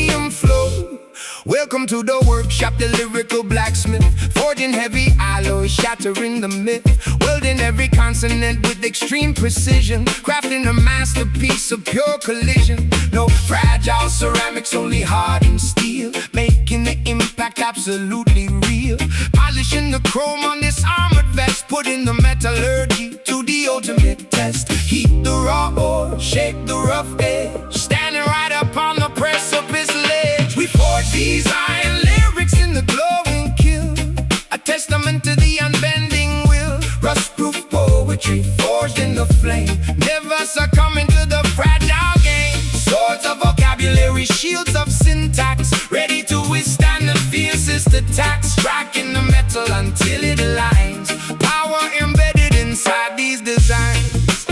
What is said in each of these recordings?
titanium flow. Welcome to the workshop, the lyrical blacksmith, forging heavy alloy, shattering the myth, welding every consonant with extreme precision, crafting a masterpiece of pure collision. No fragile ceramics, only hardened steel, making the impact absolutely real. Polishing the chrome on this armored vest, putting the metallurgy to the ultimate test. Heat the raw ore, shape the rough edge, standing right up on the precipice ledge. We forge these iron lyrics in the glowing kiln, a testament to the unbending will. Rust-proof poetry forged in the flame, never succumbing to the fragile game. Swords of vocabulary, shields of syntax, ready to withstand the fiercest attacks. Striking the metal until it aligns, power embedded inside these designs.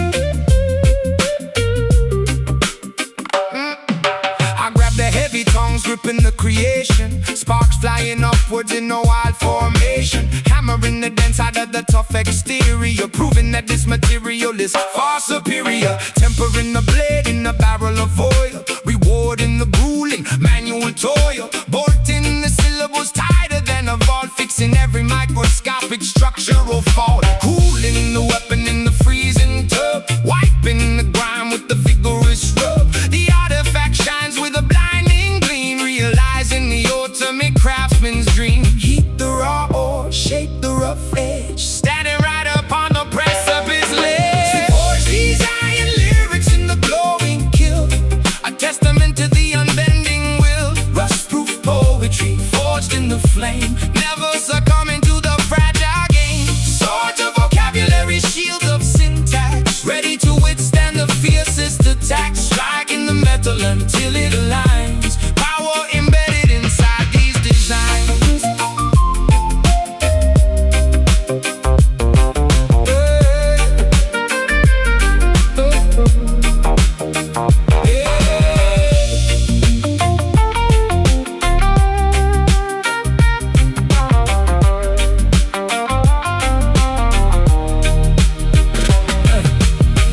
I grab the heavy tongues, gripping the creation, sparks flying upwards in a wild formation, hammering the dense side of the tough exterior, proving that this material is far superior. Tempering the blade in a barrel of oil, rewarding the grueling manual toil, bolting the syllables tighter than a vault, fixing every microscopic structural fault, cooling the weapon in the freezing tub, wiping the grime with the vigorous rub. The artifact shines with a blinding gleam, realizing the ultimate craftsman's dream. Heat the raw ore, shape the rough edge, standing right up on the precipice ledge. We forge these iron lyrics in the glowing kiln, a testament to the unbending will. Rust-proof poetry forged in the flame, never succumbing to the fragile game. Swords of vocabulary, shields of syntax, ready to withstand the fiercest attacks. Striking the metal until it aligns, power embedded inside these designs.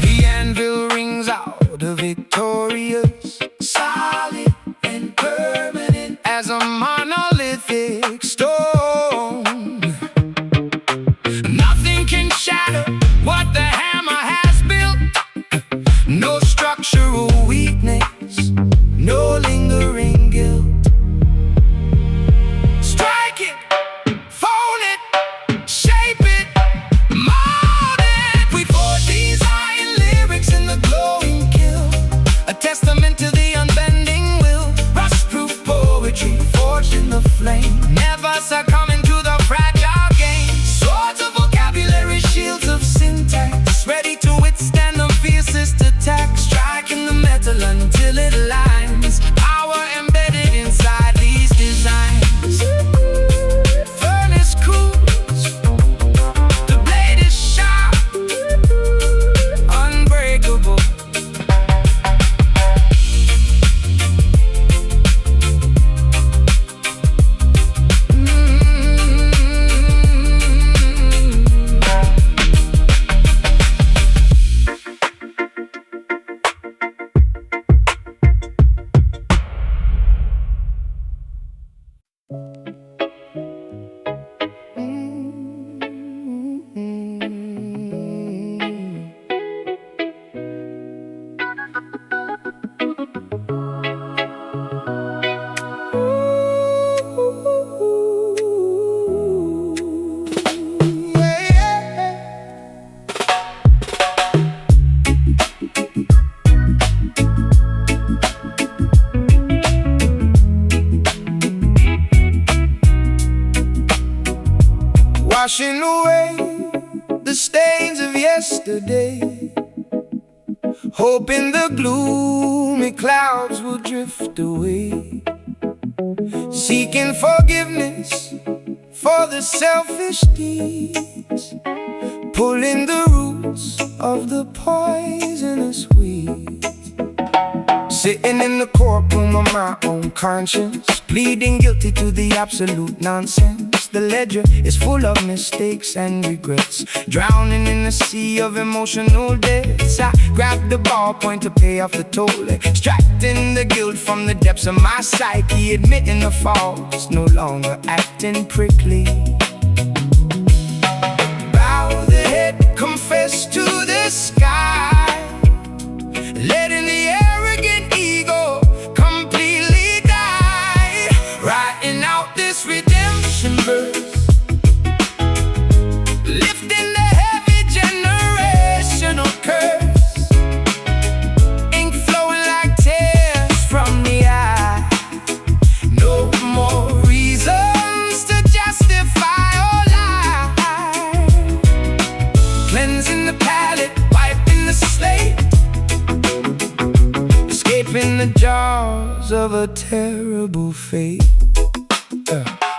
The anvil rings out the victorious, solid and permanent as a monolithic stone. Nothing can shatter what the hammer has built, no structural weakness, no lingering guilt. Strike it, fold it, shape it, mold it. We forge these iron lyrics in the glowing kiln, a testament to the unbending will. Rust-proof poetry forged in the flame, never succumbing to the fragile game. Swords of vocabulary, shields of syntax, ready to withstand the fiercest attacks. Striking the metal until it aligns, power embedded inside these designs. Furnace cools, the blade is sharp, unbreakable. Washing away the stains of yesterday, hoping the gloomy clouds will drift away. Seeking forgiveness for the selfish deeds, pulling the roots of the poisonous weeds. Sitting in the courtroom of my own conscience, pleading guilty to the absolute nonsense The ledger is full of mistakes and regrets, drowning in a sea of emotional debts. I grab the ballpoint to pay off the toll, extracting the guilt from the depths of my psyche, admitting the faults, no longer acting prickly. Bow the head, confess to the sky, letting the arrogant ego completely die. Writing out this redemption verse, lifting the heavy generational curse, ink flowing like tears from the eye. No more reasons to justify or lie, cleansing the palette, wiping the slate, escaping the jaws of a terrible fate.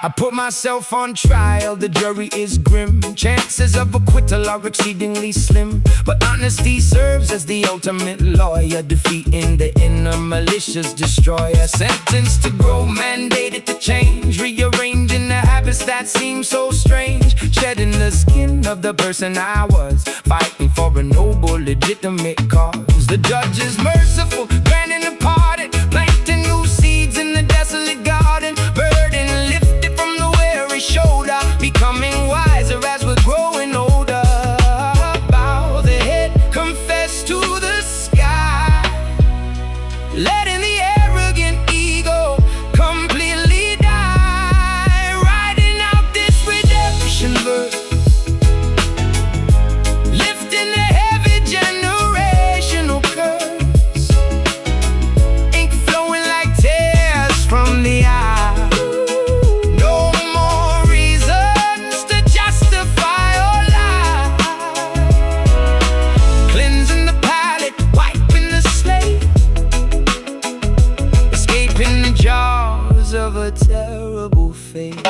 I put myself on trial, the jury is grim. Chances of acquittal are exceedingly slim, but honesty serves as the ultimate lawyer, defeating the inner malicious destroyer. Sentenced to grow, mandated to change, rearranging the habits that seem so strange, shedding the skin of the person I was, fighting for a noble, legitimate cause. The judge is merciful, granting a pardon, planting new seeds in the desolate garden, burden lifted from the weary shoulder, becoming wiser as we're growing older. Bow the head, confess to the sky, letting the arrogant ego completely die. Writing out this redemption verse, lifting the heavy generational curse, ink flowing like tears from the eye. No more reasons to justify or lie, cleansing the palette, wiping the slate, escaping the jaws of a terrible fate.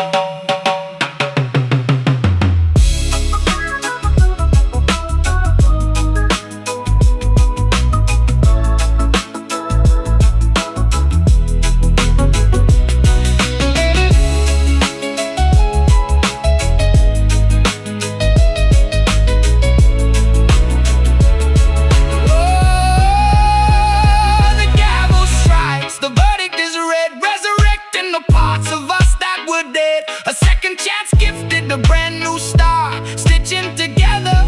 A brand new star, stitching together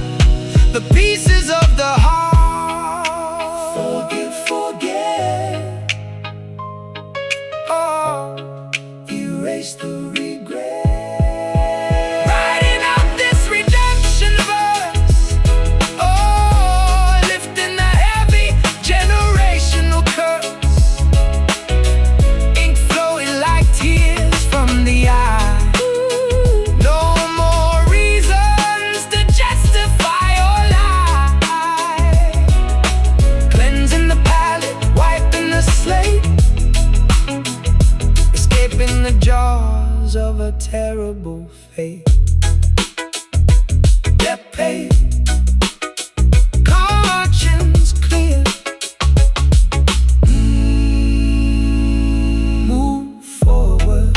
the pieces of the heart. Forget, oh, erase the regret. Writing out this redemption verse, oh, lifting the heavy generational curse, ink flowing like tears from the eye. In the jaws of a terrible fate. Debt paid, conscience clear, move forward.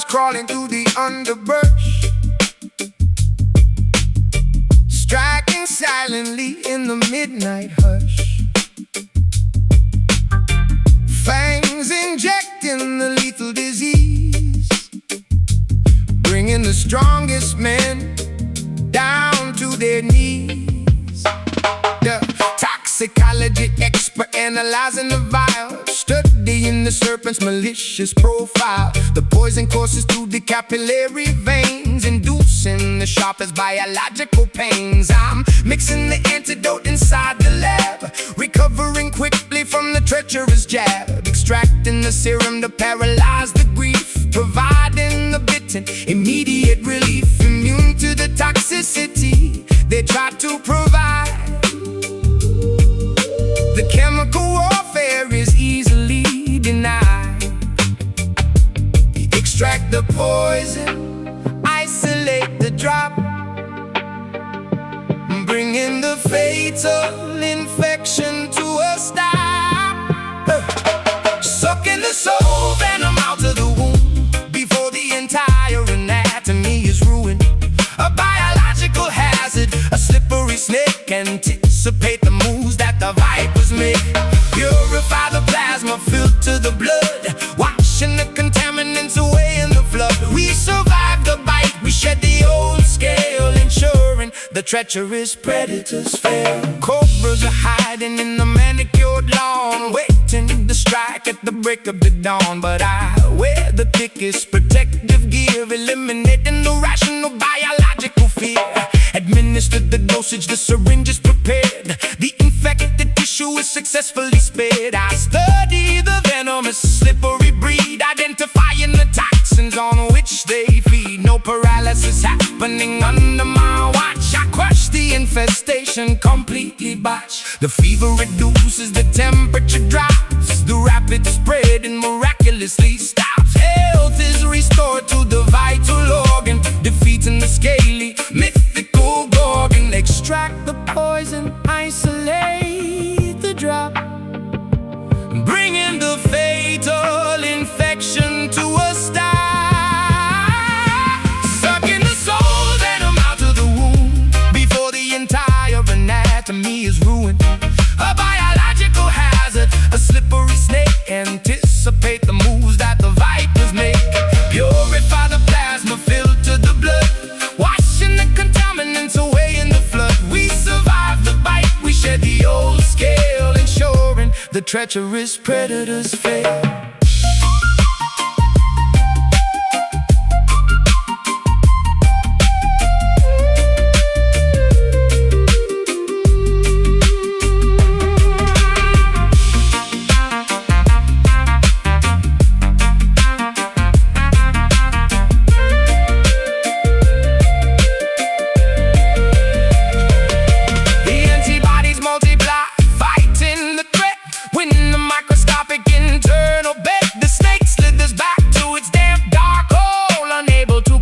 Crawling through the underbrush, striking silently in the midnight hush, fangs injecting the lethal disease, bringing the strongest men down to their knees. The toxicology expert analyzing the vial, studying the serpent's malicious profile. The poison courses through the capillary veins, brains, inducing the sharpest biological pains. I'm mixing the antidote inside the lab, recovering quickly from the treacherous jab, extracting the serum to paralyze the grief, providing the bitten immediate relief, immune to the toxicity they try to provide. The chemical warfare is easily denied. Extract the poison, isolate the drop, bringing the fatal infection to a stop. Sucking the soul venom out of the wound before the entire anatomy is ruined. A biological hazard, a slippery snake. Anticipate the moves that the vipers make. Purify the plasma, filter the blood, washing the contaminants away in the flood. We survive the bite, we shed the old scale, ensuring the treacherous predators fail. Cobras are hiding in the manicured lawn, waiting to strike at the break of the dawn. But I wear the thickest protective gear, eliminating the rational biological fear. Administered the dosage, the syringe is prepared, the infected tissue is successfully spared. I study the venomous slippery breed, identifying the toxins on which they feed. No paralysis happening under my watch. I crush the infestation, completely botch. The fever reduces, the temperature drops, the rapid spreading miraculously stops. Health is restored to the vital organ, defeating the scaly, mythical gorgon. Extract the poison, isolate the drop, bringing the fatal infection to a stop. Sucking the soul venom out of the wound before the entire anatomy is ruined. A biological hazard, a slippery snake. Anticipate the moves that the vipers make. Purify the plasma, filter the blood, washing the contaminants away in the flood. We survive the bite, we shed the old scale, ensuring the treacherous predators fail.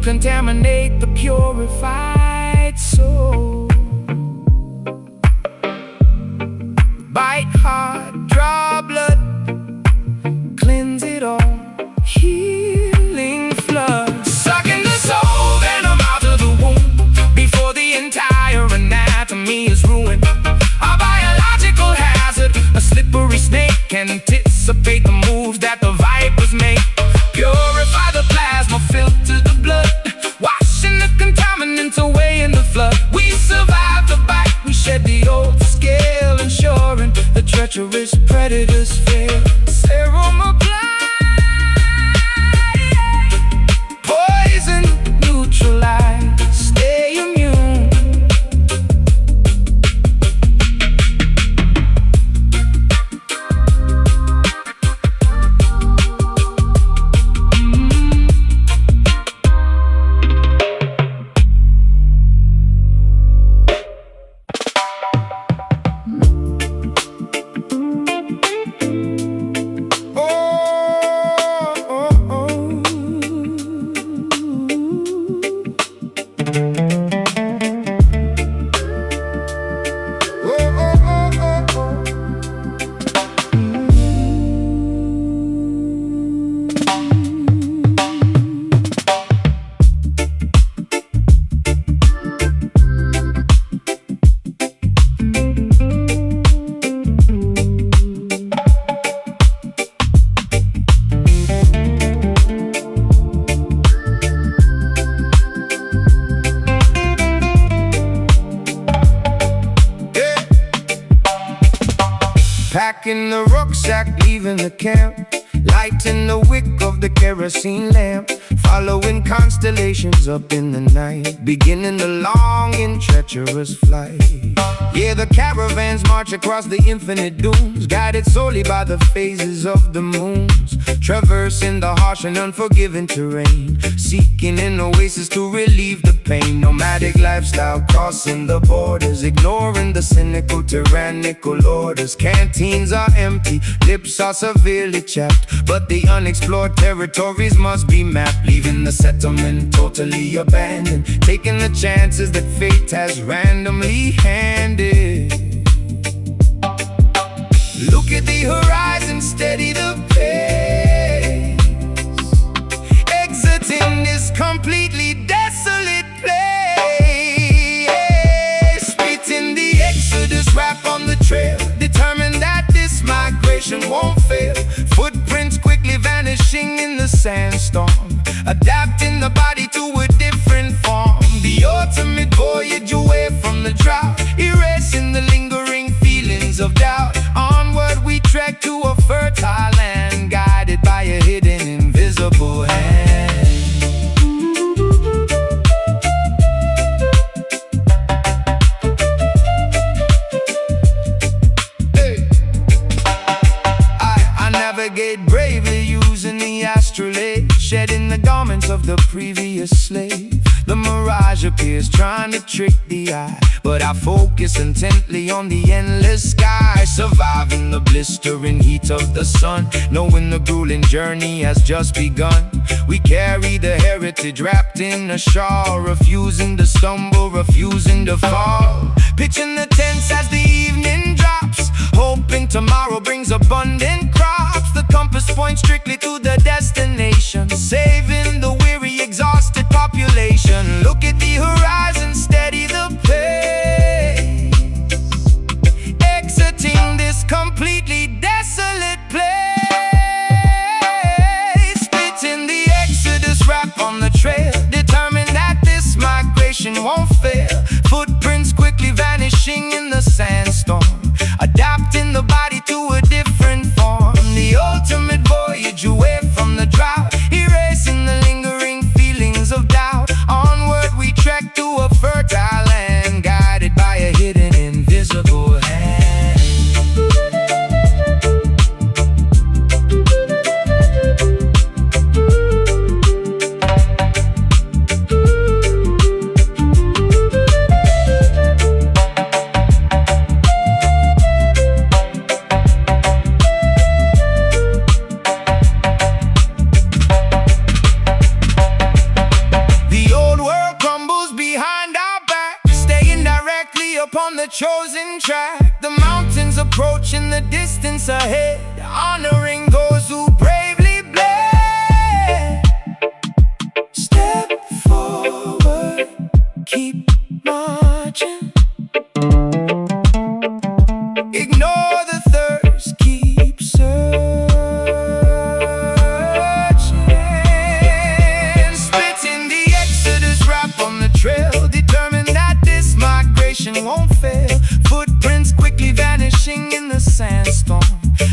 Contaminate the purified soul. Bite hard, draw blood, cleanse it all, healing flood. Sucking the soul venom out of the womb before the entire anatomy is ruined. A biological hazard, a slippery snake. Anticipate the moves that the vipers make. Purify the plasma, filter the blood, washing the contaminants away in the flood. We survive the bite, we shed the old scale, ensuring the treacherous predators fail. Serum applied, poison neutralized, stay immune. Packing the rucksack, leaving the camp, lighting the wick of the kerosene lamp, following constellations up in the night, beginning the long and treacherous flight. Yeah, the caravans march across the infinite dunes, guided solely by the phases of the moons, traversing the harsh and unforgiving terrain, seeking an oasis to relieve the pain. Nomadic lifestyle crossing the borders, ignoring the cynical, tyrannical orders. Canteens are empty, lips are severely chapped, but the unexplored territories must be mapped, leaving the settlement totally abandoned, taking the chances that fate has randomly handed. Look at the horizon, steady the pace, exiting this completely desolate place. Spitting the exodus rap on the trail, determined that this migration won't fail. Footprints quickly vanishing in the sandstorm, adapting the body to a different form. The ultimate voyage away from the drought, erasing the lingering feelings of doubt. Onward we trek to a fertile land, guided by a hidden, invisible hand. I navigate bravely using the astrolabe, shedding the garments of the previous slave. The mirage appears trying to trick the eye, but I focus intently on the endless sky, surviving the blistering heat of the sun, knowing the grueling journey has just begun. We carry the heritage wrapped in a shawl, refusing to stumble, refusing to fall. Pitching the tents as the evening drops, hoping tomorrow brings abundant crops. The compass points strictly to the destination, saving the weary, exhausted population. Look at the horizon, steady the pace, exiting this completely desolate place. Spitting the exodus rap on the trail, determined that this migration won't fail. Footprints quickly vanishing in the sandstorm, adapting the body to a different form. The ultimate voyage away from the drought, erasing the lingering feelings of doubt. Onward we trek to a fertile land, guided by a hidden, invisible hand. Upon the chosen track, the mountains approach in the distance ahead, honoring those who bravely bled. Step forward, keep marching, ignore the thirst, keep searching. Splitting the exodus rap on the trail, determined that this migration won't fail. Footprints quickly vanishing in the sandstorm,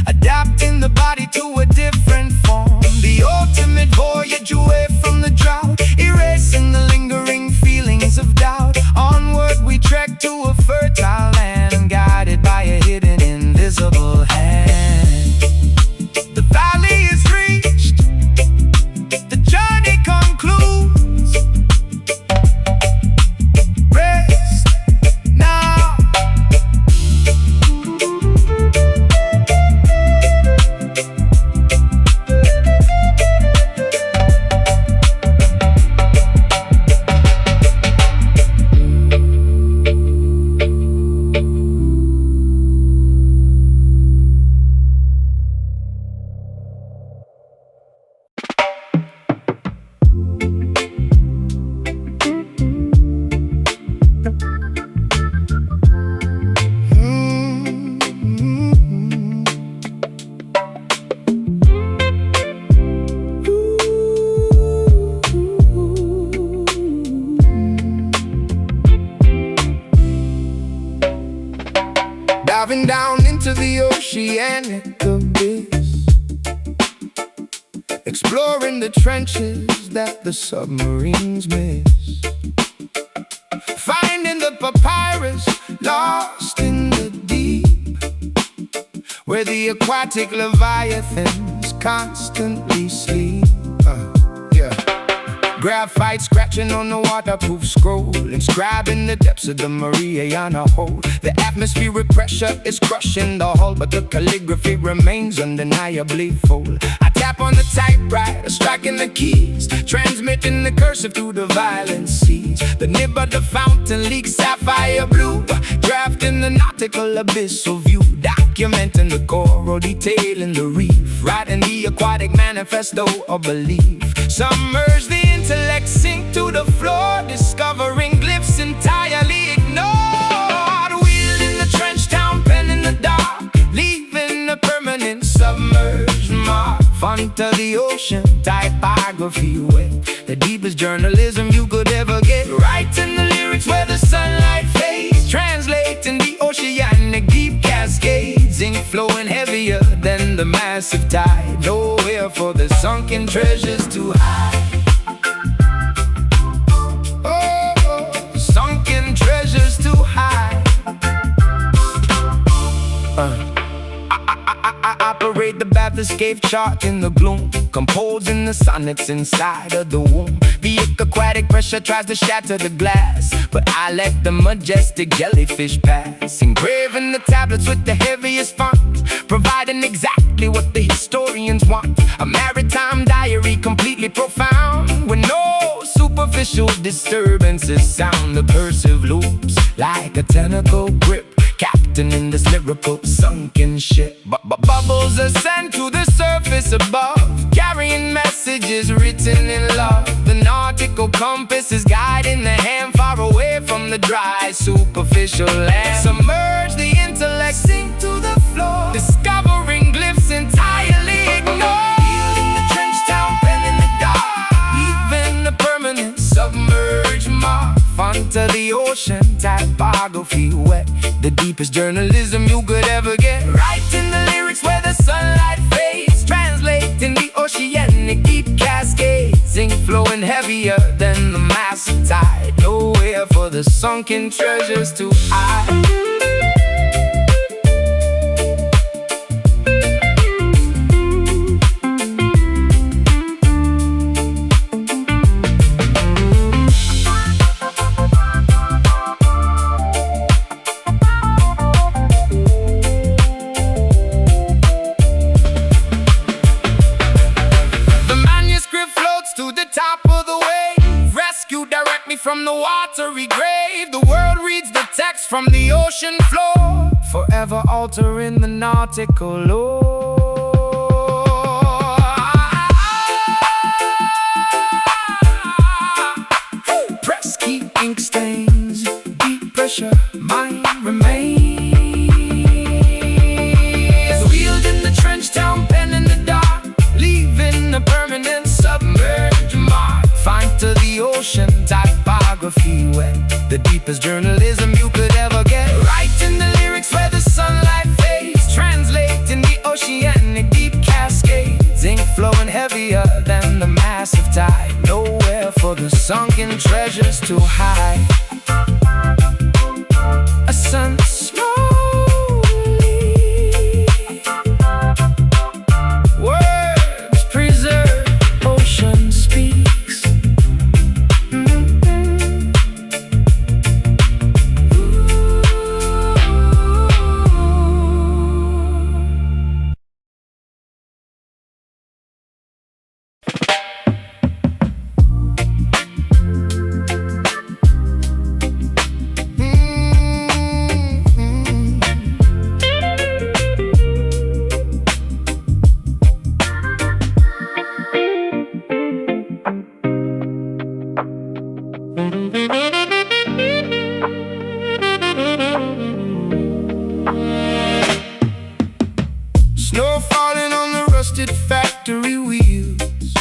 adapting the body to a different form. The ultimate voyage away from the drought, erasing the lingering feelings of doubt. Onward we trek to a fertile land, guided by a hidden, invisible hand. The valley is reached, the journey concludes. Rest now. Diving down into the oceanic abyss, exploring the trenches that the submarines miss. Finding the papyrus lost in the deep, where the aquatic leviathans constantly sleep. Graphite scratching on the waterproof scroll, inscribing the depths of the Mariana Hole. The atmospheric pressure is crushing the hull, but the calligraphy remains undeniably full. I tap on the typewriter, striking the keys, transmitting the cursive through the violent seas. The nib of the fountain leaks sapphire blue, drafting the nautical abyssal view, documenting the coral, detailing the reef, writing the aquatic manifesto of belief. Submerge the intellect, sink to the floor, discovering glyphs entirely ignored. Wielding the trench town pen in the dark, leaving a permanent submerged mark. Font of the ocean, typography wet, the deepest journalism you could ever get. Writing the lyrics where the sunlight fades, translating the oceanic deep cascades. Ink flowing heavier than the massive tide, nowhere for the sunken treasures to hide. Oh, sunken treasures to hide. I operate the Baptist cave chart in the gloom, composing the sonnets inside of the womb. The aquatic pressure tries to shatter the glass, but I let the majestic jellyfish pass. Engraving the tablets with the heaviest font, providing exactly what the historians want. A maritime diary completely profound, with no superficial disturbances sound. The cursive loops like a tentacle grip, captain in this lyrical sunken ship. Bubbles ascend to the surface above, carrying messages written in love. The nautical compass is guiding the hand far away from the dry superficial land. Submerge the intellect, sink to the floor, discovering glyphs entirely ignored. Wielding the trench town pen in the dark, even a permanent submerged mark. Font of the ocean, typography wet, the deepest journalism you could ever get. Writing the lyrics where the sunlight fades, translating the oceanic deep cascades. Ink flowing heavier than the massive tide, nowhere for the sunken treasures to hide. From the watery grave, the world reads the text from the ocean floor, forever altering the nautical lore. Press key, ink stains, deep pressure, mind remains. Wielding the trench town pen in the dark, leaving a permanent submerged mark. Font to the ocean, typography wet, the deepest journalism you could ever get. Writing the lyrics where the sunlight fades, translating the oceanic deep cascades. Ink flowing heavier than the massive tide, nowhere for the sunken treasures to hide. A sun slowly, words preserve, ocean speaks. Snow falling on the rusted factory wheels,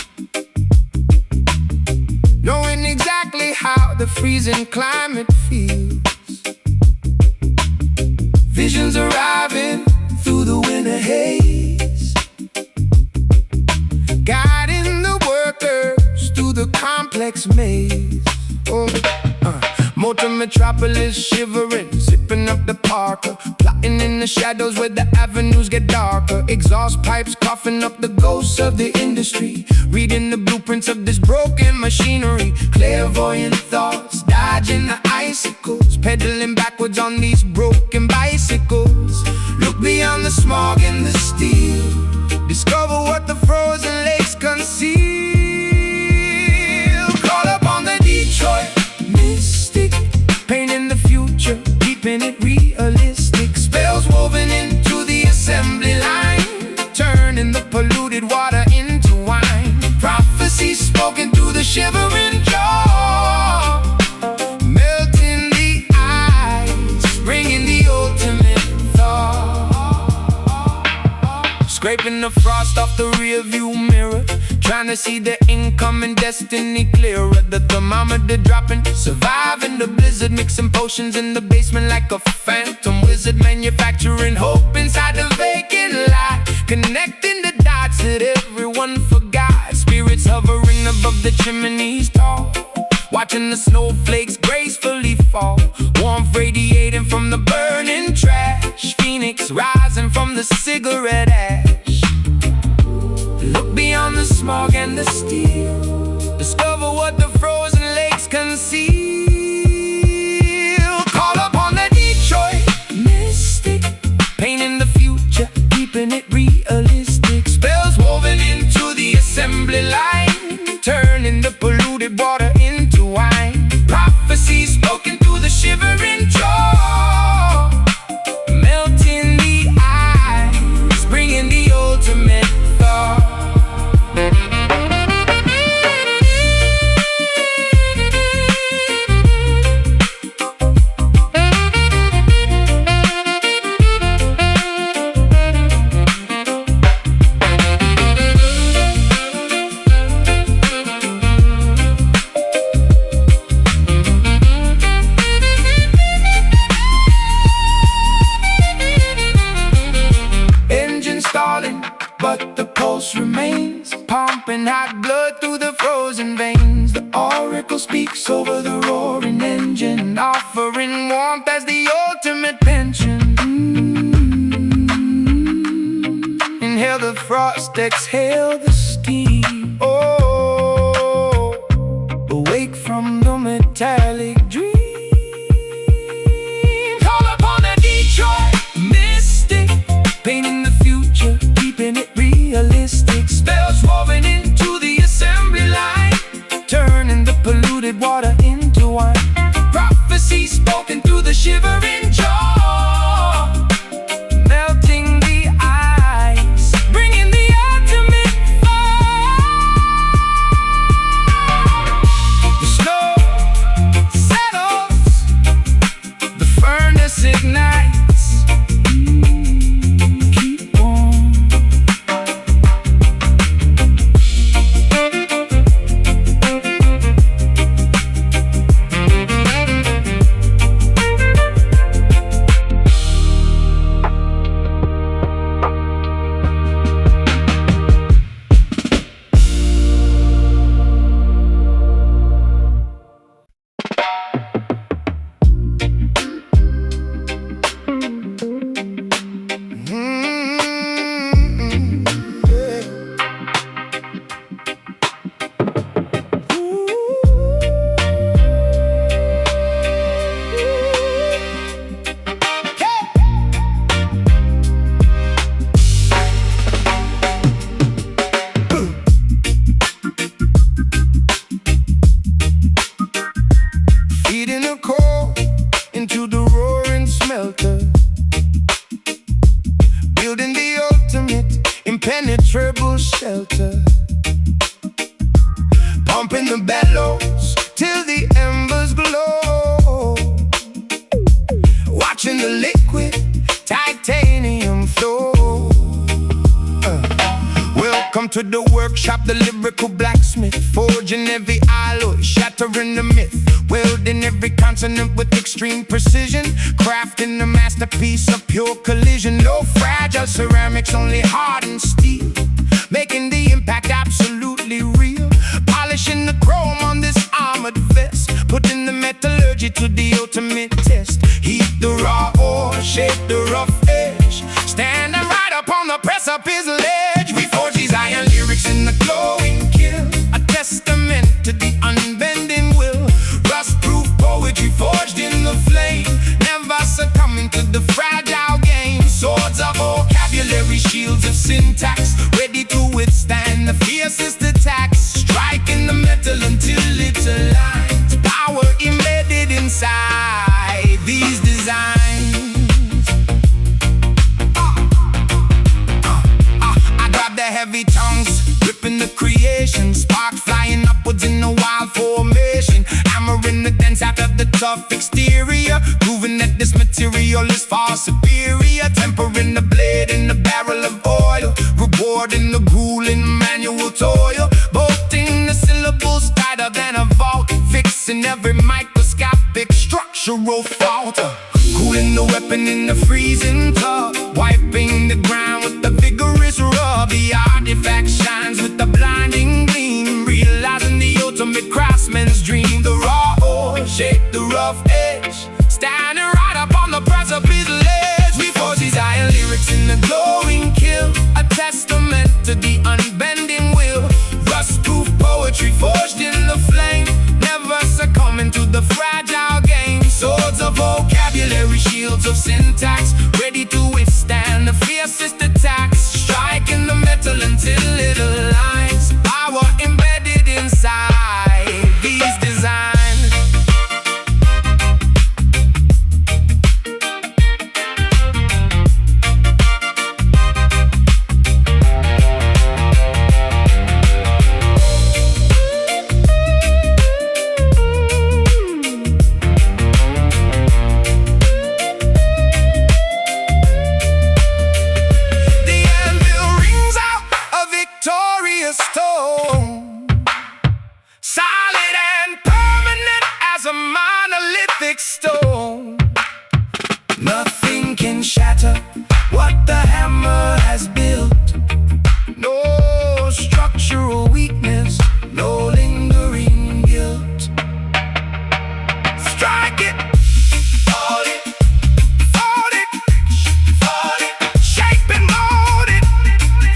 knowing exactly how the freezing climate feels. Visions arriving through the winter haze, guiding the workers through the complex maze. Motor metropolis shivering, zipping up the Parker, plotting in the shadows where the avenues get darker. Exhaust pipes coughing up the ghosts of the industry, reading the blueprints of this broken machinery. Clairvoyant thoughts, dodging the icicles, pedaling backwards on these broken bicycles. Look beyond the smog and the steel, discover what the frozen lakes conceal. Call upon the Detroit mystic, painting the future, keeping it realistic. Spells woven into the assembly line, turning the polluted water into wine. Prophecies spoken through the shivering jaw, melting the ice, bringing the ultimate thaw. Scraping the frost off the rear view mirror, trying to see the incoming destiny clearer. The thermometer dropping, surviving the blizzard, mixing potions in the basement like a phantom wizard. Manufacturing hope inside the vacant lot, connecting the dots that everyone forgot. Spirits hovering above the chimneys tall, watching the snowflakes gracefully fall. Warmth radiating from the burning trash, phoenix rising from the cigarette ash. Look beyond the smog and the steel, discover what the frozen lakes conceal. Call upon the Detroit mystic, painting the future, keeping it realistic. Spells woven into the assembly line, turning the polluted water into wine. Prophecies spoken through the shivering jaw, melting the ice, bringing the ultimate thaw. But the pulse remains, pumping hot blood through the frozen veins. The oracle speaks over the roaring engine, offering warmth as the ultimate pension. Inhale the frost, exhale the steam. Oh, awake from the metallic dream. Call upon the Detroit mystic, painting the future, keeping it realistic. Spells woven into the assembly line, turning the polluted water into wine. Prophecies spoken through the shivering jaw, melting the ice, bringing the ultimate thaw. The snow settles, the furnace ignites. Feeding a coal into the roaring smelter, building the ultimate impenetrable shelter, pumping the bellows till the embers glow, watching the liquid titanium flow. Welcome to the workshop, the lyrical blacksmith, forging every alloy, shattering the myth, welding every consonant with extreme precision, crafting a masterpiece of pure collision. No fragile ceramics, only hardened steel, making the impact absolutely real. polishing the chrome on this armored vest, putting the metallurgy to the ultimate test. Heat the raw ore, shape the rough edge, standing right up on the precipice ledge. We forge these iron lyrics in the glowing kiln, a testament to the unbending will. Rust-proof poetry forged in the flame, never succumbing to the fragile game. Swords of vocabulary, shields of syntax, ready to withstand the fiercest attacks. Striking the metal until it aligns, power embedded inside these designs. I grab the heavy tongues, ripping the creation, sparks flying upwards in a wild formation, hammering the dents out of the tough exterior, proving that this material is far superior. Tempering the blade in the barrel of oil, rewarding the grueling manual toil, bolting the syllables tighter than a vault, fixing every microscopic structural fault. Cooling the weapon in the freezing tub, wiping the ground with the vigorous rub. The artifact shines with the blinding gleam, realizing the ultimate craftsman's dream. The raw ore, shape the rough edge, standing right up on the precipice ledge. We forge these iron lyrics in the glowing kiln, a testament to the unbending will. Rust-proof poetry forged in the flame, never succumbing to the fragile game. Swords of vocabulary, shields of syntax, ready to withstand the fiercest attacks. Striking the metal until it aligns, power embedded inside these designs. Stone, solid and permanent as a monolithic stone. Nothing can shatter what the hammer has built. No structural weakness, no lingering guilt. Strike it, fold it, fold it, fold it, shape and mold it,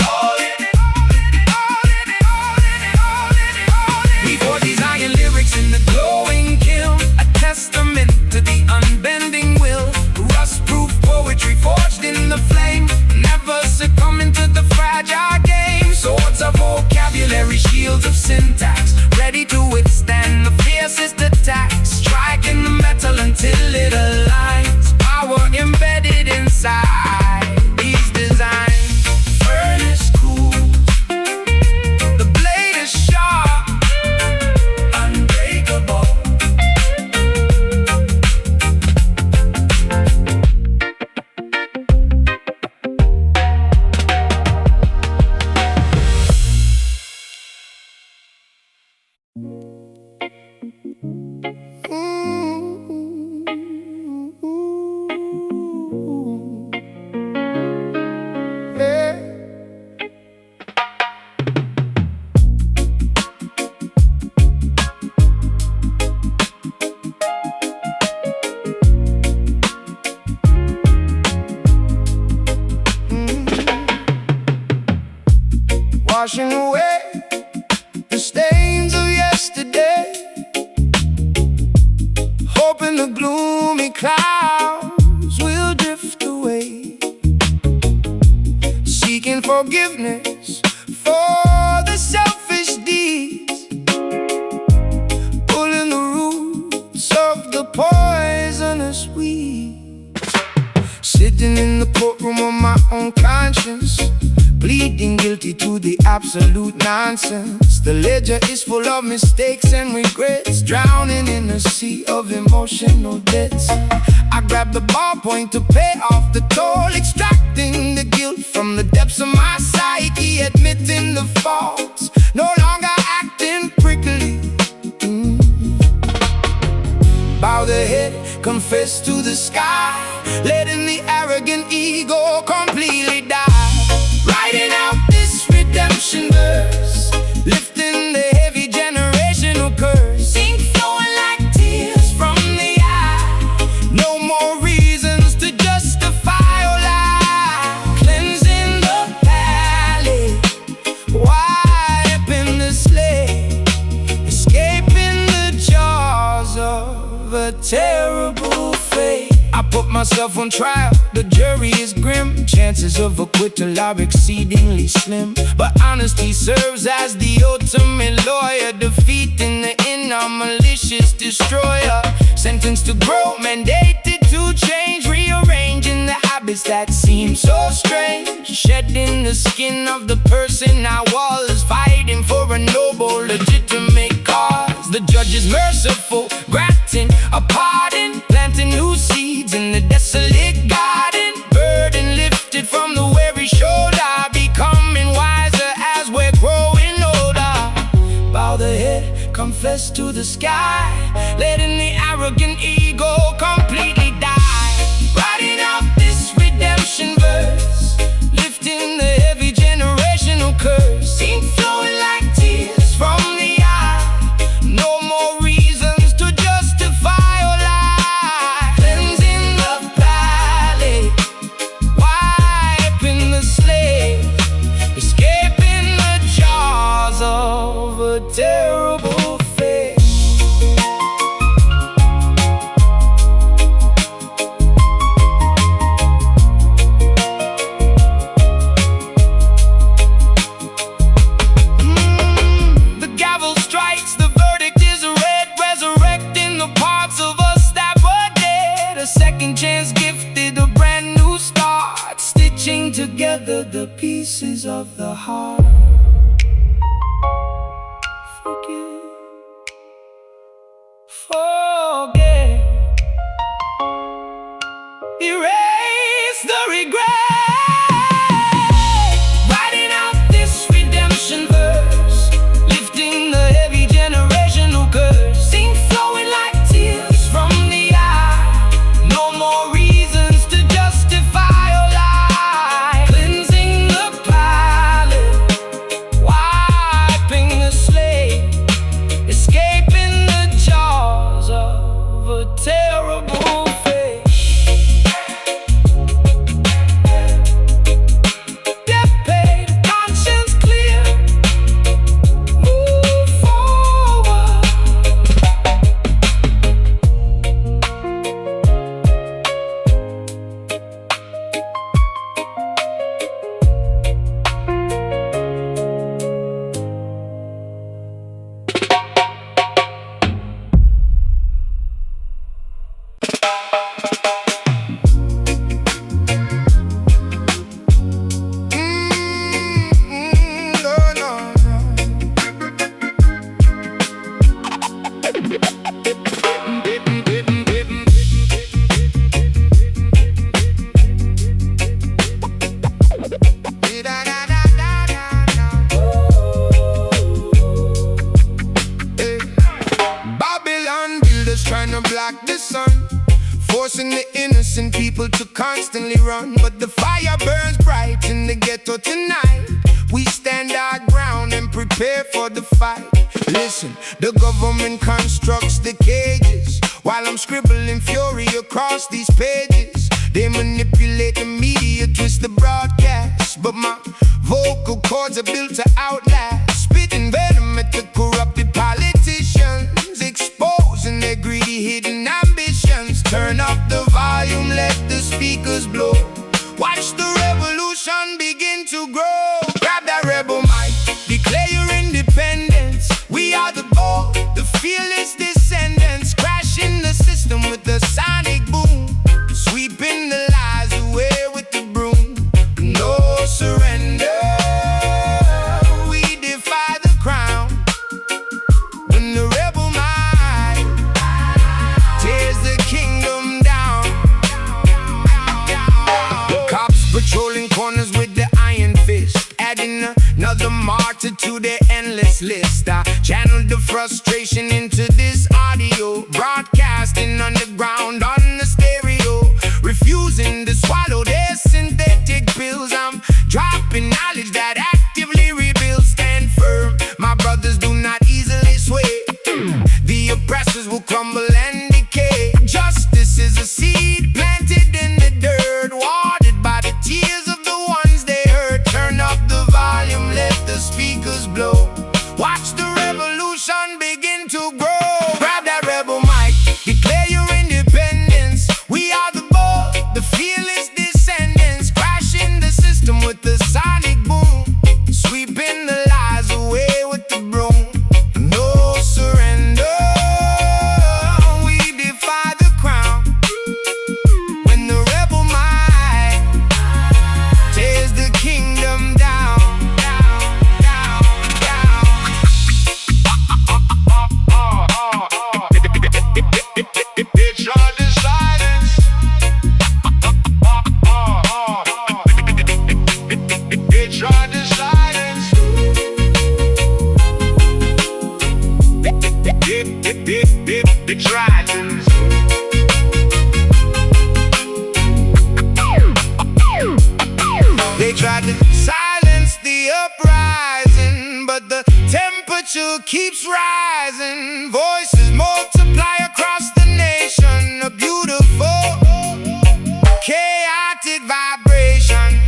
fold it. In the glowing kiln, a testament to the unbending will. Rust-proof poetry forged in the flame, never succumbing to the fragile game. Swords of vocabulary, shields of syntax, ready to withstand the fiercest attacks. Striking the metal until it aligns, power embedded inside these designs. Furnace cool, the blade is sharp, washing away the stains of yesterday, hoping the gloomy clouds will drift away, seeking forgiveness for the selfish deeds, pulling the roots of the poisonous weeds. Sitting in the courtroom of my own conscience, pleading guilty to the absolute nonsense. The ledger is full of mistakes and regrets, drowning in a sea of emotional debts. I grab the ballpoint to pay off the toll, extracting the guilt from the depths of my psyche, admitting the faults, no longer acting prickly. Bow the head, confess to the sky, letting the arrogant ego completely die. Writing out this redemption verse, lifting the heavy generation a terrible fate. I put myself on trial, the jury is grim. Chances of acquittal are exceedingly slim, but honesty serves as the ultimate lawyer, defeating the inner malicious destroyer. Sentenced to grow, mandated to change, rearranging the habits that seem so strange. Shedding the skin of the person I was, fighting for a noble, legitimate cause. The judge is merciful, granting a pardon, planting new seeds in the desolate garden. Burden lifted from the weary shoulder, becoming wiser as we're growing older. Bow the head, confess to the sky, letting the arrogant ego completely die. Writing out this redemption verse, lifting the heavy generational curse. Seen flowing like tears from the eye, no more reasons to justify or lie. Cleansing the palate, wiping the slate, escaping the jaws of a terrible fate. The gavel strikes, the verdict is read, resurrecting the parts of us that were dead. A second chance gifted, a brand new start, stitching together the pieces of the heart. Forget, erase the regret. Writing out this redemption verse, lifting the heavy generational curse. Seen flowing like tears from the eye, no more reasons to justify or lie. Cleansing the palate, wiping the slate, escaping the jaws of a terrible fate. Death paid, conscience clear, move forward. No, no, Babylon builders trying to block the sun, forcing the innocent people to constantly run. But the fire burns bright in the ghetto tonight. We stand our ground and prepare for the fight. Listen, the government constructs the cages while I'm scribbling fury across these pages. They manipulate the media, twist the broadcast, but my vocal cords are built to outlast. Spitting venom at the corrupted politicians, exposing their greedy hidden ambitions. Turn up the volume, let the speakers blow. Watch the revolution begin to grow. Grab that rebel mic, declare your independence. We are the bold, the fearless descendants, crashing the system with the sonic boom, sweeping the lies away with the broom. No surrender, we defy the crown. When the rebel mind tears the kingdom down. Cops patrolling corners with the iron fist, adding another martyr to their endless list. I channeled the frustration into this audio, broadcasting underground on the stereo, refusing to swallow their synthetic pills. I'm dropping knowledge that actively rebuilds. Stand firm, my brothers do not easily sway. The oppressors will crumble and decay. Justice is a seed planted in the dirt, watered by the tears of the ones they hurt. Turn up the volume, let the speakers blow. Watch the revolution begin to grow. Grab that rebel mic, declare your They tried to silence the uprising, but the temperature keeps rising. Voices multiply across the nation. A beautiful, chaotic vibration.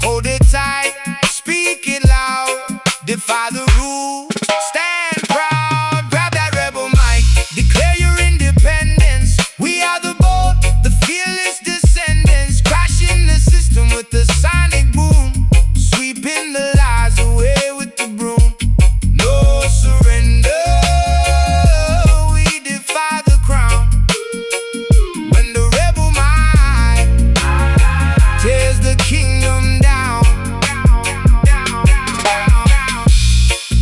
Hold it tight, speak it loud, defy the rules, stand proud. Grab that rebel mic, declare your independence. We are the bold, the fearless descendants, crashing the system with the sonic boom, sweeping the lies away with the broom. No surrender, we defy the crown. When the rebel mind tears the kingdom down.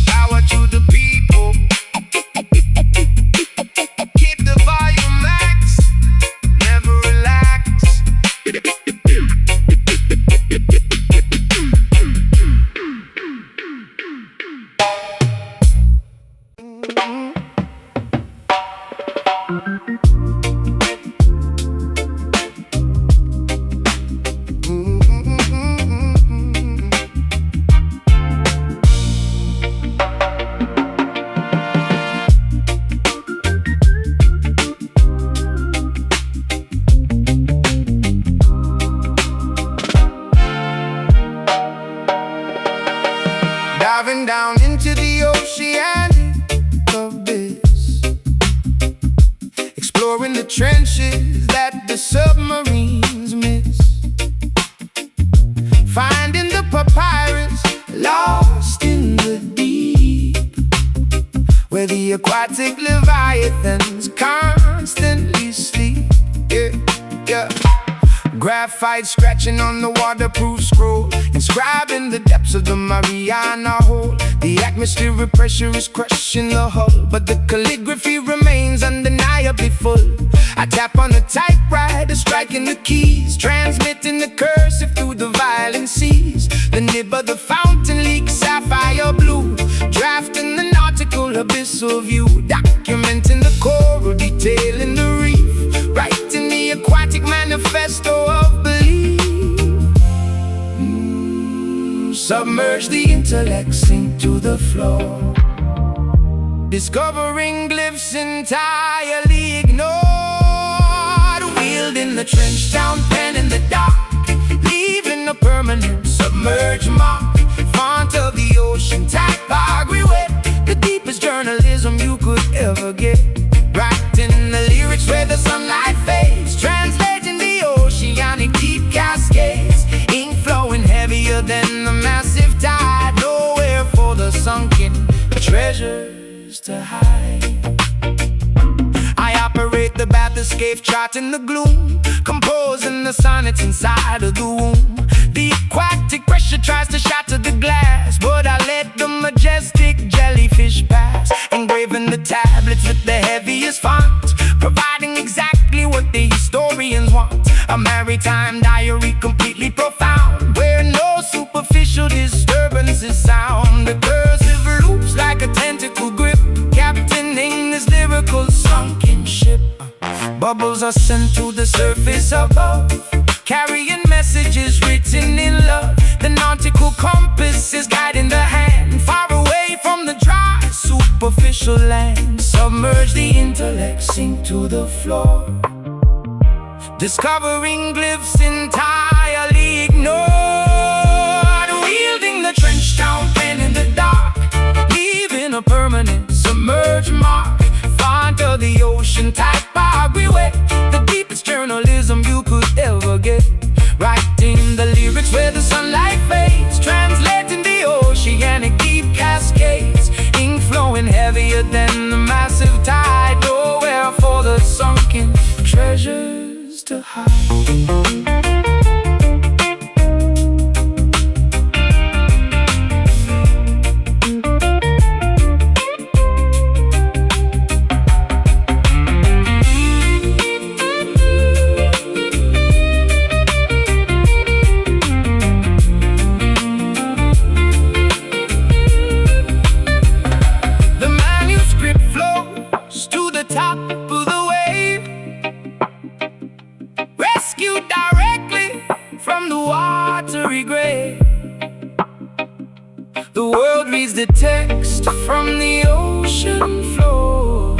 Power to the people, keep the volume max, never relax. Diving down into the oceanic abyss, exploring the trenches that the submarines miss, finding the papyrus lost in the deep, where the aquatic leviathans constantly sleep. Yeah, yeah. Graphite scratching on the waterproof scroll, inscribing the depths of the Mariana Hole. The atmospheric pressure is crushing the hull, but the calligraphy remains undeniably full. I tap on the typewriter, striking the keys, transmitting the cursive through the violent seas. The nib of the fountain leaks sapphire blue, drafting the nautical abyssal view, documenting the coral, detailing the reef, writing the aquatic manifesto of belief. Submerge the intellect, sink to the floor, discovering glyphs entirely ignored, wielding the trench down pen in the dark, leaving a permanent submerged mark. Font of the ocean, typography wet, the deepest journalism you could ever get. Writing the lyrics where the sunlight fades, translating the oceanic deep cascades, ink flowing heavier than the massive tide. Nowhere for the sunken treasures to hide. I operate the bathyscaphe, charting the gloom, composing the sonnets inside of the womb. The aquatic pressure tries to shatter the glass, but I let the majestic jellyfish pass, engraving the tablets with the heaviest font, providing exactly what the historians want. A maritime diary completely profound, where no superficial disturbances sound. The cursive loops like a tentacle grip, captaining this lyrical sunken ship. Bubbles are sent to the surface above, carrying messages written in love. The nautical compass is guiding the hand, far away from the dry, superficial land. Submerge the intellect, sink to the floor, discovering glyphs entirely ignored, wielding the trench down pen in the dark, leaving a permanent submerged mark. Font of the ocean, typography wet, the deepest journalism you could ever get. Writing the lyrics where the sunlight fades, translating the oceanic deep cascades, ink flowing heavier than the massive tide. Nowhere for the sunken treasures to hide. reads the text from the ocean floor,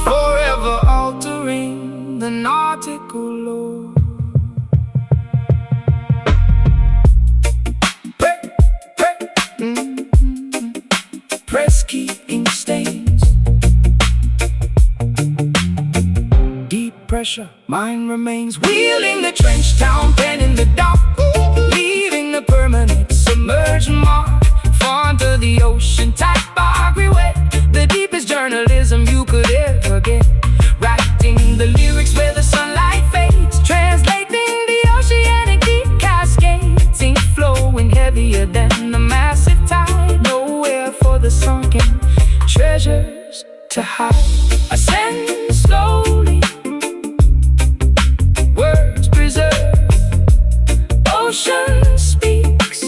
forever altering the nautical lore. Press key ink stains, deep pressure, mine remains. Wheeling the trench town, pen in the dock, leaving the permanent submerged mark. Font of the ocean, typography wet, the deepest journalism you could ever get. Writing the lyrics where the sunlight fades, translating the oceanic deep cascades, ink flowing heavier than the massive tide. Nowhere for the sunken treasures to hide. Ascend slowly, words preserved, ocean speaks.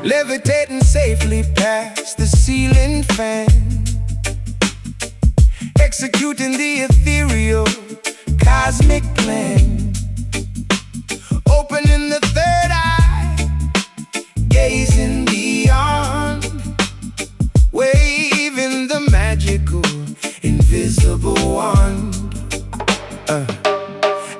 Levitating safely past the ceiling fan, executing the ethereal cosmic plan. Opening the third eye, gazing beyond, waving the magical invisible wand.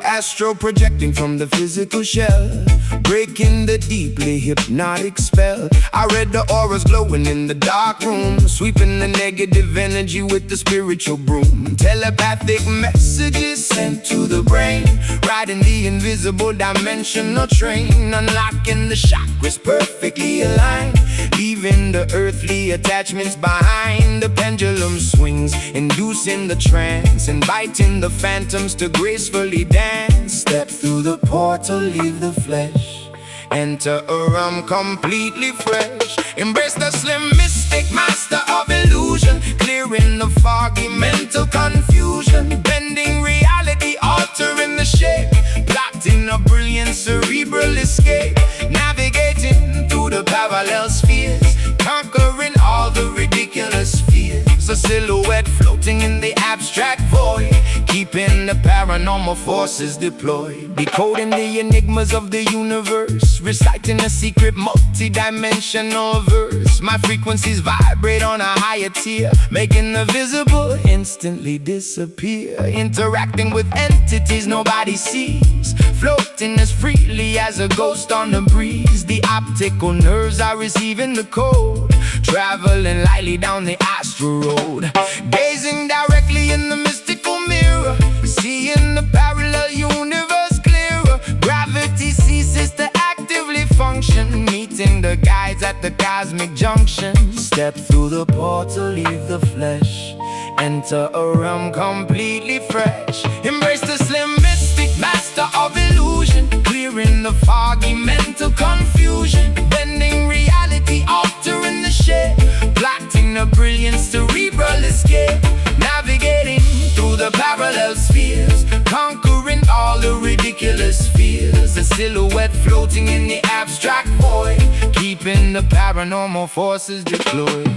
Astro projecting from the physical shell, breaking the deeply hypnotic spell. I read the auras glowing in the dark room, sweeping the negative energy with the spiritual broom. Telepathic messages sent to the brain, riding the invisible dimensional train. Unlocking the chakras perfectly aligned, leaving the earthly attachments behind. The pendulum swings, inducing the trance, inviting the phantoms to gracefully dance. Step through the portal, leave the flesh, enter a realm completely fresh. Embrace the slim mystic, master of illusion, clearing the foggy mental confusion. Bending reality, altering the shape, plotting a brilliant cerebral escape. Navigating through the parallel spheres, conquering all the ridiculous fears. A silhouette floating in the abstract void, keeping the paranormal forces deployed. Decoding the enigmas of the universe, reciting a secret multi-dimensional verse. My frequencies vibrate on a higher tier, making the visible instantly disappear. Interacting with entities nobody sees, floating as freely as a ghost on the breeze. The optical nerves are receiving the code, traveling lightly down the astral road. Gazing directly in the mystical mirror, seeing the parallel universe clearer. Gravity ceases to actively function, meeting the guides at the cosmic junction. Step through the portal, leave the flesh, enter a realm completely fresh. Embrace the slim mystic, master of illusion, clearing the foggy mental confusion. Bending reality, altering the shape, plotting a brilliant cerebral escape. Navigating through the parallel spheres, conquering all the ridiculous fears. A silhouette floating in the abstract void, keeping the paranormal forces deployed.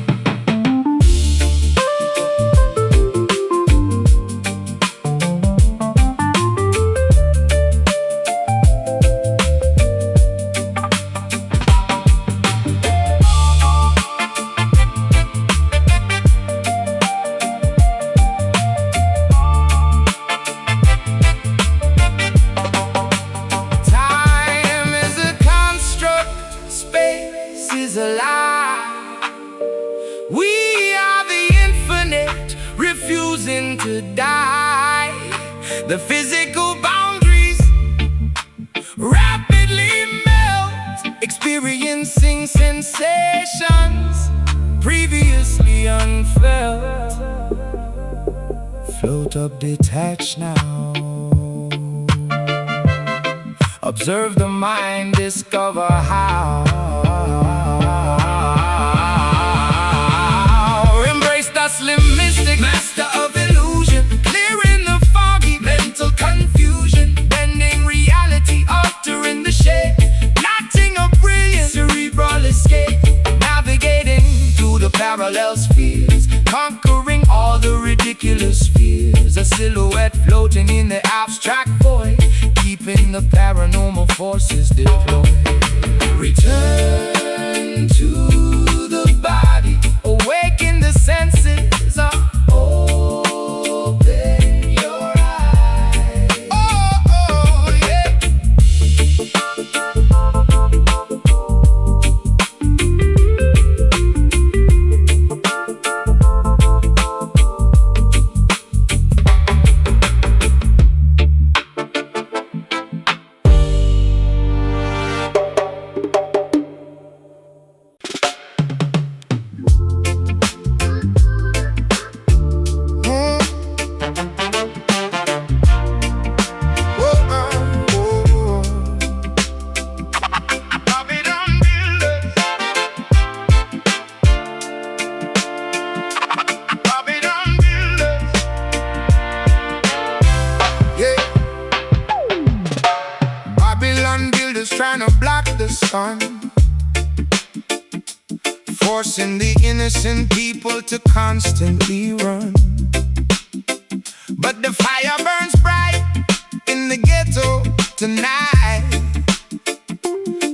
The physical boundaries rapidly melt, experiencing sensations previously unfelt. Float up detached now. Observe the mind, discover how. Embrace the slim mystic, master of illusion, clearing the foggy mental confusion, bending reality, altering the shape, plotting a brilliant cerebral escape, navigating through the parallel spheres, conquering all the ridiculous fears. A silhouette floating in the abstract void, keeping the paranormal forces deployed. Return to the body, awaken the senses, open your eyes. Oh, yeah. Trying to block the sun, forcing the innocent people to constantly run. But the fire burns bright in the ghetto tonight.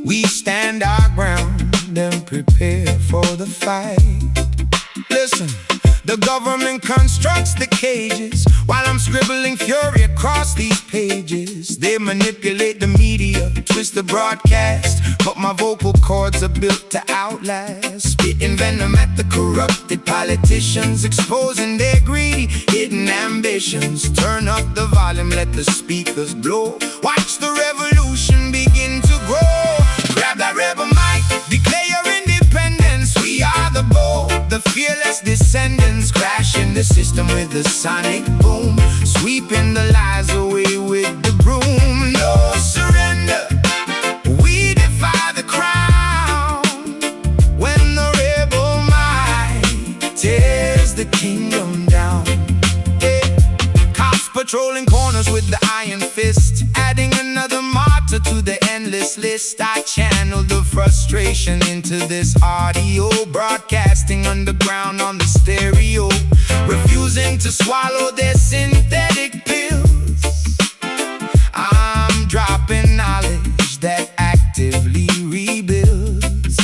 We stand our ground and prepare for the fight. Listen, the government constructs the cages while I'm scribbling fury across these pages. They manipulate the media, twist the broadcast, but my vocal cords are built to outlast. Spitting venom at the corrupted politicians, exposing their greedy, hidden ambitions. Turn up the volume, let the speakers blow. Watch the revolution begin to grow. Grab that rebel mic, declare your independence. We are the bold, the fearless descendants, crashing the system with the sonic boom, sweeping the lies away with the broom. No surrender, we defy the crown. When the rebel might tears the kingdom down. Yeah. Cops patrolling corners with the iron fist, adding another martyr to the endless list. I channel the frustration into this audio, broadcasting underground on the stereo, refusing to swallow their synthetic pills. I'm dropping knowledge that actively rebuilds.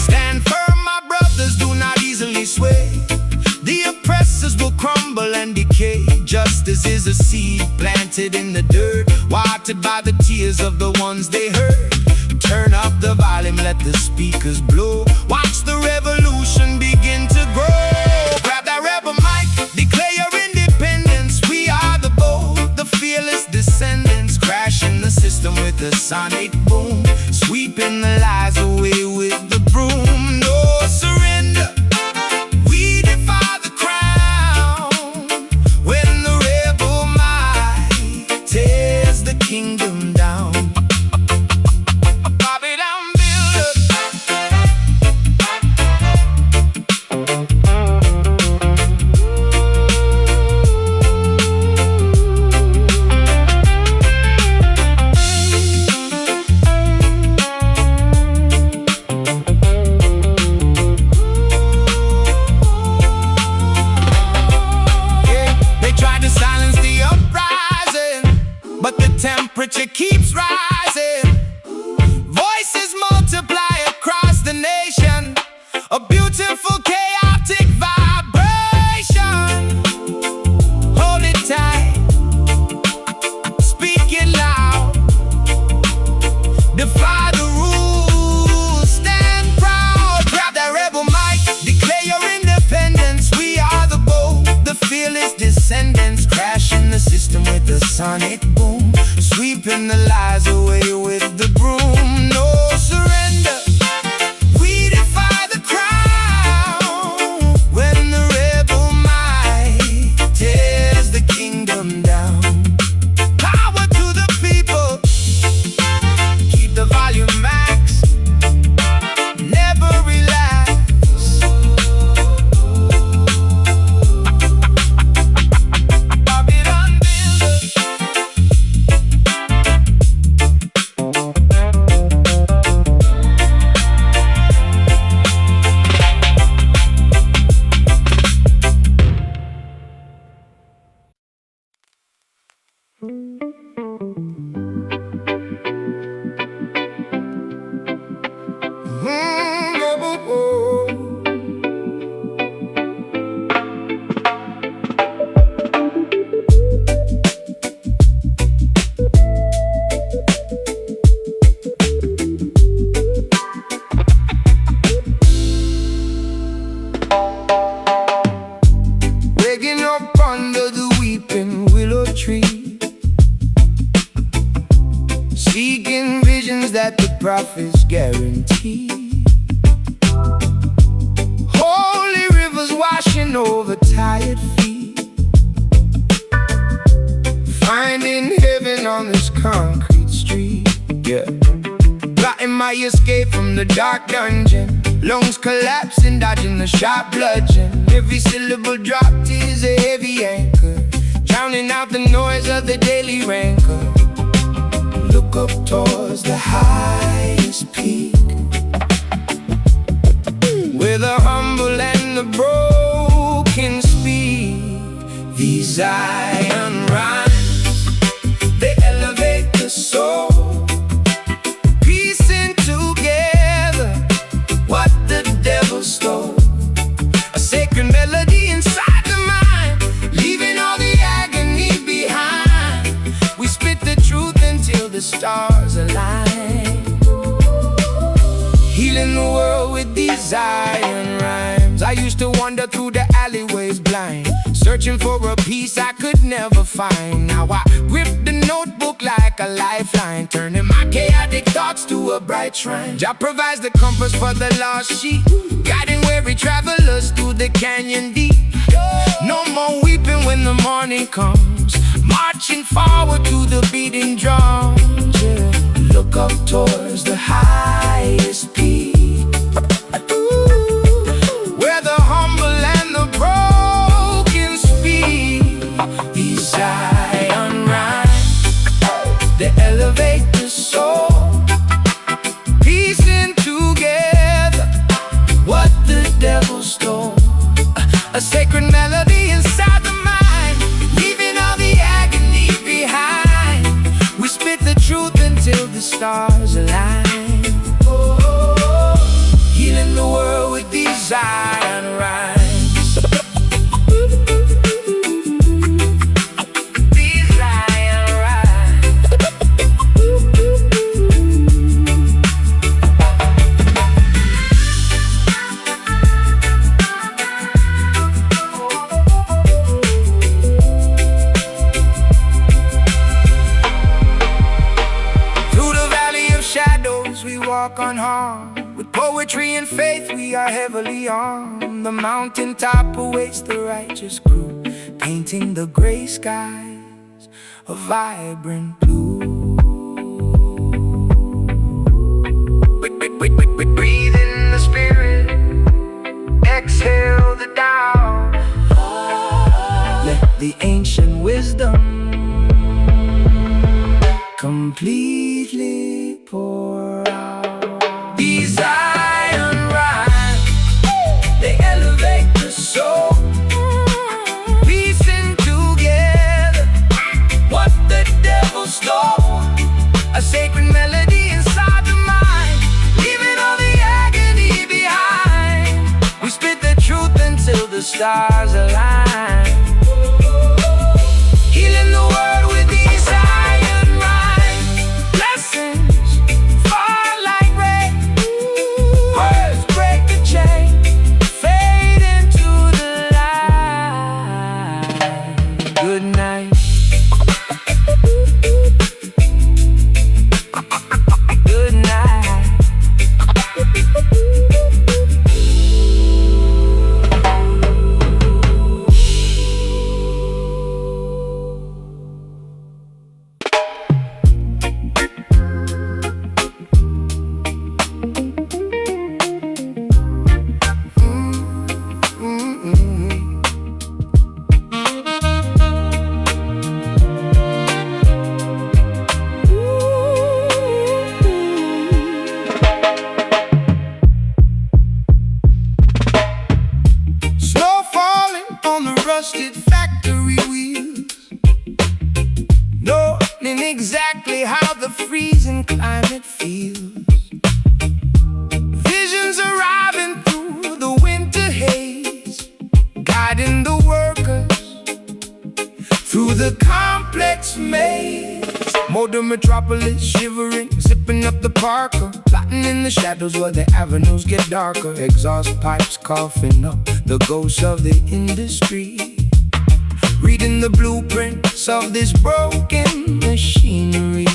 Stand firm, my brothers, do not easily sway. The oppressors will crumble and decay. Justice is a seed planted in the dirt, watered by the tears of the ones they hurt. Turn up the volume, let the speakers blow. Watch the revolution begin to grow. Grab that rebel mic, declare your independence. We are the bold, the fearless descendants, crashing the system with the sonic boom, sweeping the lies away with the broom. No surrender, we defy the crown. When the rebel might tears the kingdom down. Temperature keeps rising, voices multiply across the nation, a beautiful chaotic vibration. Hold it tight, speak it loud, defy the rules, stand proud. Grab that rebel mic, declare your independence. We are the bold, the fearless descendants, crashing the system with sonic boom, sweeping the lies away with the broom. No surrender, we defy the crowd. When the rebel might tears the kingdom down. Power to the people, keep the volume max, never relax. Babylon waking up under the weeping willow tree, seeking visions that the prophets guarantee. Holy rivers washing over tired feet, finding heaven on this concrete street. Yeah, plotting my escape from the dark dungeon, lungs collapsing, dodging the sharp bludgeon. Every syllable dropped is a heavy anchor, drowning out the noise of the daily rancor. Look up towards the highest peak, where the humble and the broken speak. These Zion rhymes, they elevate the soul, piecing together what the devil stole. A sacred melody inside the mind, leaving all the agony behind. We spit the truth until the stars align, healing the world with these Zion rhymes. I used to wander through the alleyways blind, searching for a piece I could never find. Now I grip the notebook like a lifeline, turning my chaotic thoughts to a bright shrine. Jah provides the compass for the lost sheep, guiding weary travelers through the canyon deep. No more weeping when the morning comes, marching forward to the beating drums. Yeah. Look up towards the highest peak, where the humble and the broken speak. These Zion rhymes, they elevate the soul, piecing together what the devil stole. A sacred melody inside the mind, leaving all the agony behind. We spit the truth until the stars align, healing the world with these Zion rhymes. These Zion rhymes. Through the valley of shadows we walk unharmed, with poetry and faith we are heavily armed. The mountaintop awaits the righteous crew, painting the gray skies a vibrant blue. Breathe in the spirit, exhale the Tao. Let the ancient wisdom completely pour out. These Zion rhymes, they elevate the soul, piecing together what the devil stole. A sacred melody inside the mind, leaving all the agony behind. We spit the truth until the stars align, healing the world with these Zion rhymes. Blessings fall like rain, words break the chain, fade into the light. Good night, exactly how the freezing climate feels. Visions arriving through the winter haze, guiding the workers through the complex maze. Motor metropolis shivering, zipping up the Parker, plotting in the shadows where the avenues get darker. Exhaust pipes coughing up the ghosts of the industry, reading the blueprints of this broken machinery.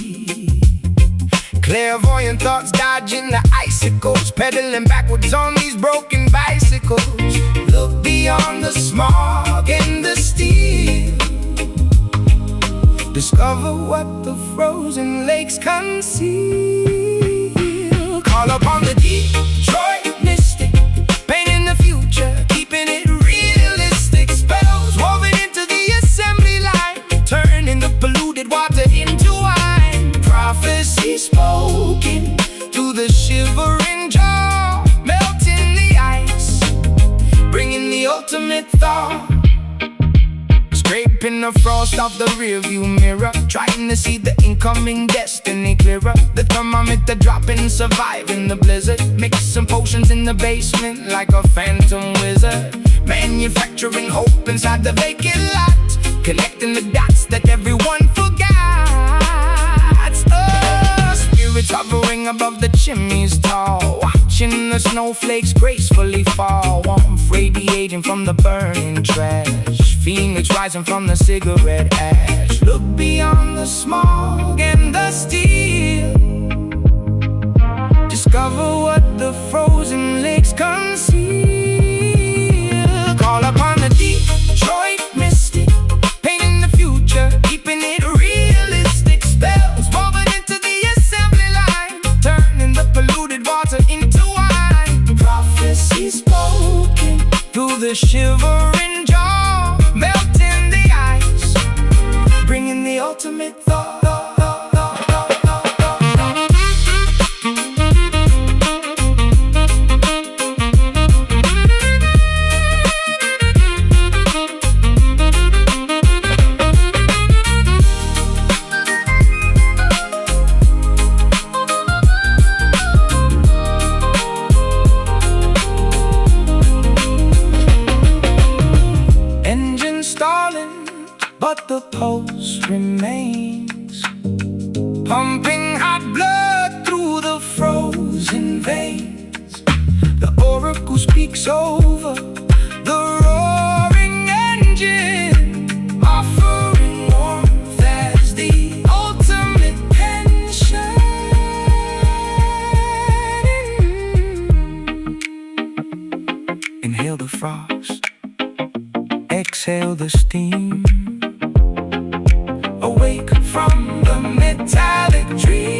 Clairvoyant thoughts dodging the icicles, pedaling backwards on these broken bicycles. Look beyond the smog and the steel, discover what the frozen lakes conceal. Call upon the Detroit mystic, painting the future, keeping it realistic. Spells woven into the assembly line, turning the polluted water into wine. Prophecy spoken to the shivering jaw, melting the ice, bringing the ultimate thaw. Scraping the frost off the rearview mirror, trying to see the incoming destiny clearer. The thermometer dropping, surviving the blizzard, mixing potions in the basement like a phantom wizard. Manufacturing hope inside the vacant lot, connecting the dots that everyone forgot. Spirits hovering above the chimneys tall, watching the snowflakes gracefully fall. Warmth radiating from the burning trash, phoenix rising from the cigarette ash. Look beyond the smog and the steel, discover what the frozen lakes conceal. Call upon the Detroit mystic, painting the future, keeping it realistic. Spells woven into the assembly line, turning the polluted water into wine. Prophecy spoken through the shivering jaw, melting the ice, bringing the ultimate thought. But the pulse remains, pumping hot blood through the frozen veins. The oracle speaks over the roaring engine, offering warmth as the ultimate pension. Inhale the frost, exhale the steam, awake from the metallic dream.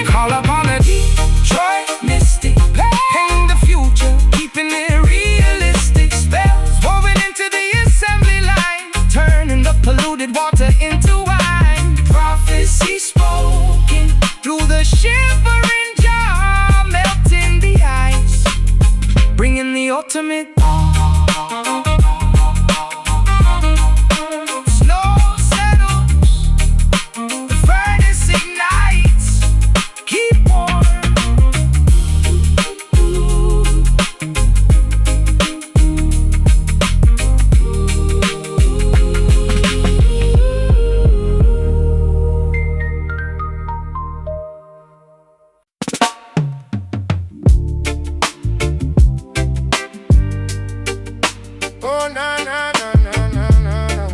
Call upon a Detroit mystic, paint the future, keeping it realistic. Spells woven into the assembly line, turning the polluted water into wine. Prophecy spoken through the shivering jaw, melting the ice, bringing the ultimate. Oh, na na na na na na na.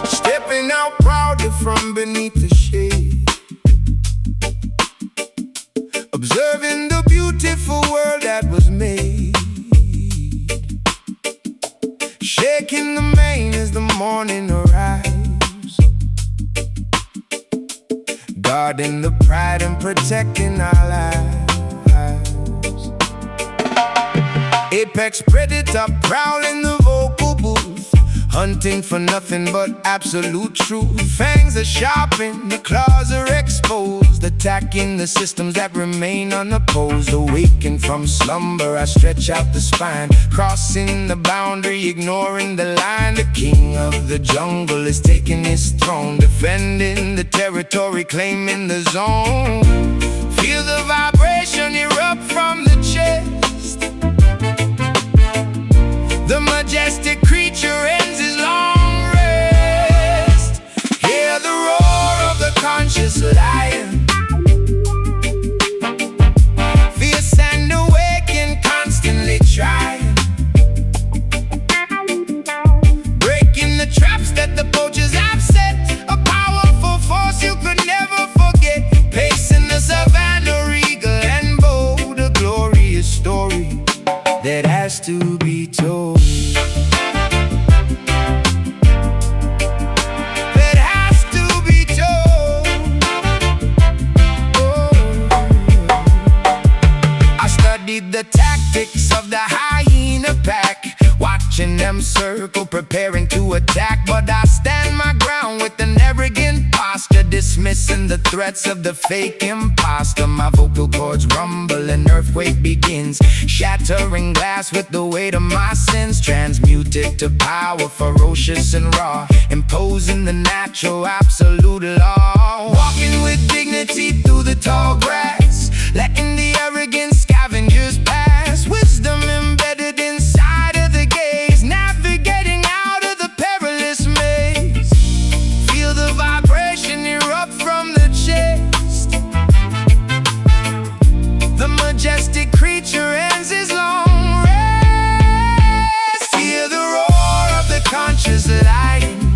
Stepping out proudly from beneath the shade, observing the beautiful world that was made. Shaking the mane as the morning arrives, guarding the pride and protecting our lives. Apex predator prowling the vocal booth, hunting for nothing but absolute truth. Fangs are sharpened, the claws are exposed, attacking the systems that remain unopposed. Awakened from slumber, I stretch out the spine, crossing the boundary, ignoring the line. The king of the jungle is taking his throne, defending the territory, claiming the zone. Feel the vibration erupt from the chest. The majestic creature ends his long rest. Hear the roar of the conscious lion, fierce and awakened, constantly trying, breaking the traps that the poachers have set. A powerful force you could never forget, pacing the savannah, regal and bold. A glorious story that has to be told. That has to be told. Oh. I studied the tactics of the hyena pack, watching them circle, preparing to attack. But I stand my ground with an arrogant posture, dismissing the threats of the fake imposter. My vocal cords rumble, an earthquake begins, shattering glass with the weight of my sins. Transmuted to power, ferocious and raw, imposing the natural absolute law. Walking with dignity through the tall grass, letting the arrogant scavengers pass. Wisdom embedded inside of the gaze, navigating out of the perilous maze. Feel the vibration erupt from the chest. The majestic creature ends his long rest. Hear the roar of the conscious lion,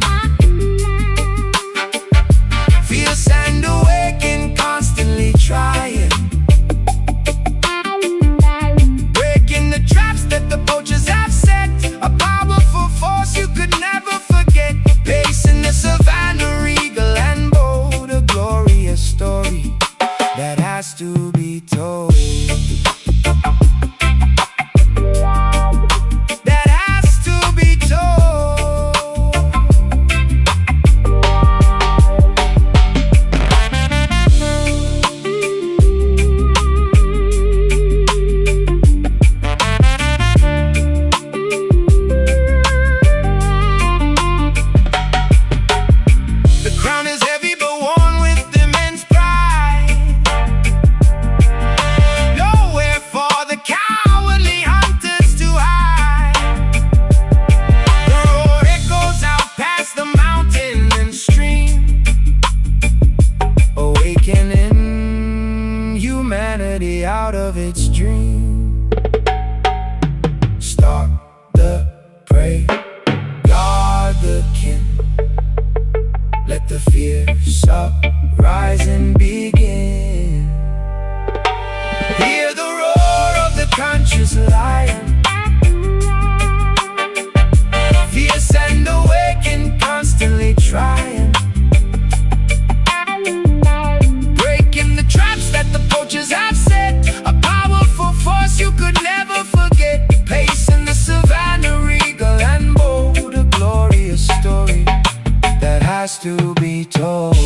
fierce and awakened, constantly trying, breaking the traps that the poachers have set. A powerful force you could never forget, pacing the savannah, regal and bold. A glorious story that has to be told. That has to be told. The crown is heavy but worn with immense pride. Nowhere for the cowardly hunters to hide. The roar echoes out past the mountain and stream, awakening humanity out of its dream. Stalk the prey, guard the kin, let the fierce uprising begin. Hear the roar of the conscious lion, fierce and awakened, constantly trying, breaking the traps that the poachers have set. A powerful force you could never forget, pacing the savannah, regal and bold. A glorious story that has to be told.